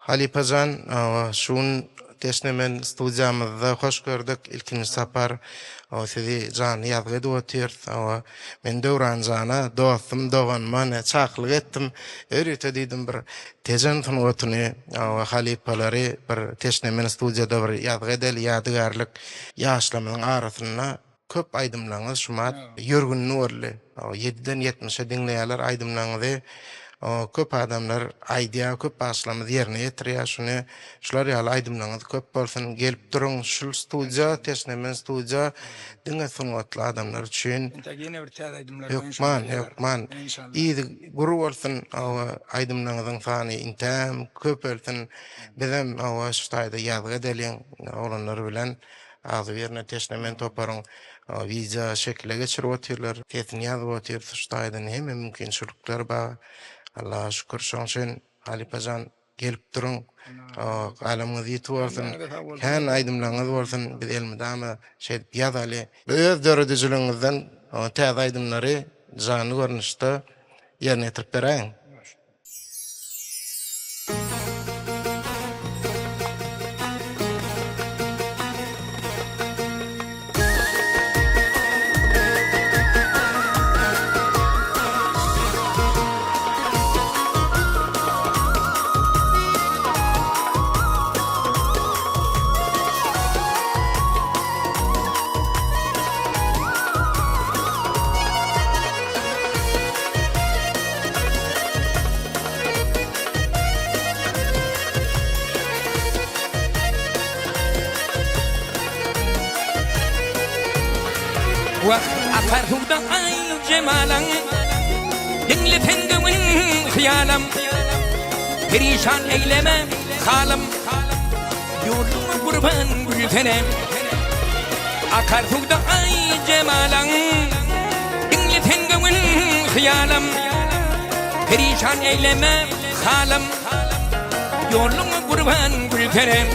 Halipajan şun teşnemen stüdyamızda hoş gördük. İlkinci sapar sizi can yazgıda otyr. Men döwran jana dostum doganma ne çaklyk etdim. Öýrete diýdim bir tejen tun otuny halipalary bir teşnemen stüdyada bir yazgıda ýadygarlyk ýaşlamyň arasyna köp aýdymlaryňyz şumat ýörgün nurly. 7-den 70'e dinleýärler aýdymlaryňyzy. Köp adamlar aýdýa, köp başlamy ýerine ýetirýär şuny. Şular ýaly aýdymlaryňyz köp bolsun, gelip duruň şul studiýa, teşnemen studiýa diňe suňatly adamlar üçin. Ýokman. Ýygy guru bolsun, aýdymlaryňyzyň sany intem köp bolsun. Bizem şu taýda ýazgy edeliň olanlar bilen azy ýerine teşnemen toparyň. Viza şekle geçirip otyrlar, tetini ýazyp otyr, şu taýdan hemme mümkinçilikler bar. Allah'a şükür şoň üçin Halipajan gelip duruň. Alamyňyz ýetip bolsun. Hän aýdymlaryňyz bolsun. Biz elmydamy şeýle ýazaly. Öz döredijiligiňizden täze aýdymlary jany görnüşde ýerine ýetirip beräň. وأخرهُدا أي جمالا دنلتن دوين خيالم perişan eyleme halim yoluma kurban gültenem akarhugda ay cemalan dinleten gönül hiyalim perişan eyleme halim yoluma kurban gültenem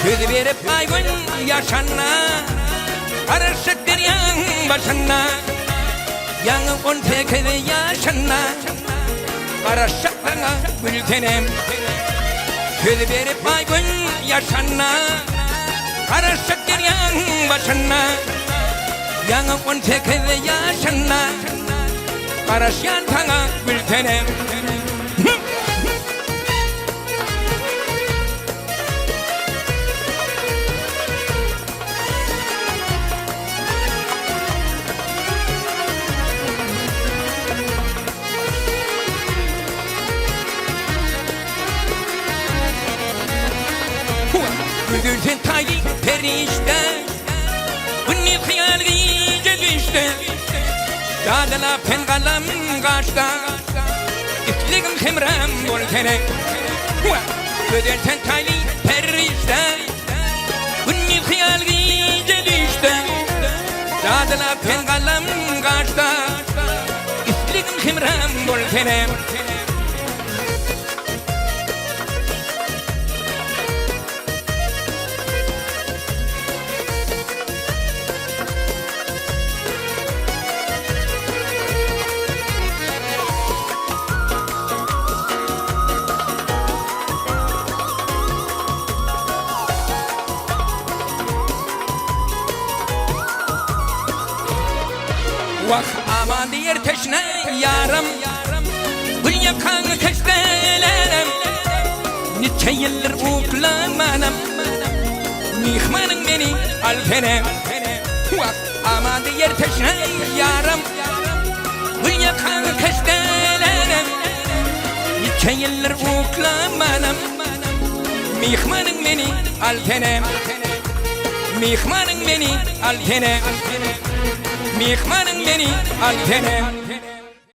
Söz verip aygın yaşanna Arışık deryan başanna Yanı on tekede yaşanna Arışıklarına gültenem Söz verip aygın yaşanna Arışık deryan başanna Yanı on tekede yaşanna Arışıklarına gültenem Gülten tayı perişte Bunni hıyal giyce düştü Dadala pengalam kaçta İtligim hemram boltene Gülten tayı perişte Bunni hıyal giyce düştü Dadala pengalam kaçta İtligim hemram boltene Vah aman diyer teşne yarım Gül yakan keştelerim Nice yıllar uklamanım Mihmanın beni alpenem Vah aman diyer teşne yarım Gül yakan keştelerim Nice yıllar uklamanım Mihmanın beni alpenem Mihmanın beni alpenem Mihmanın beni altenem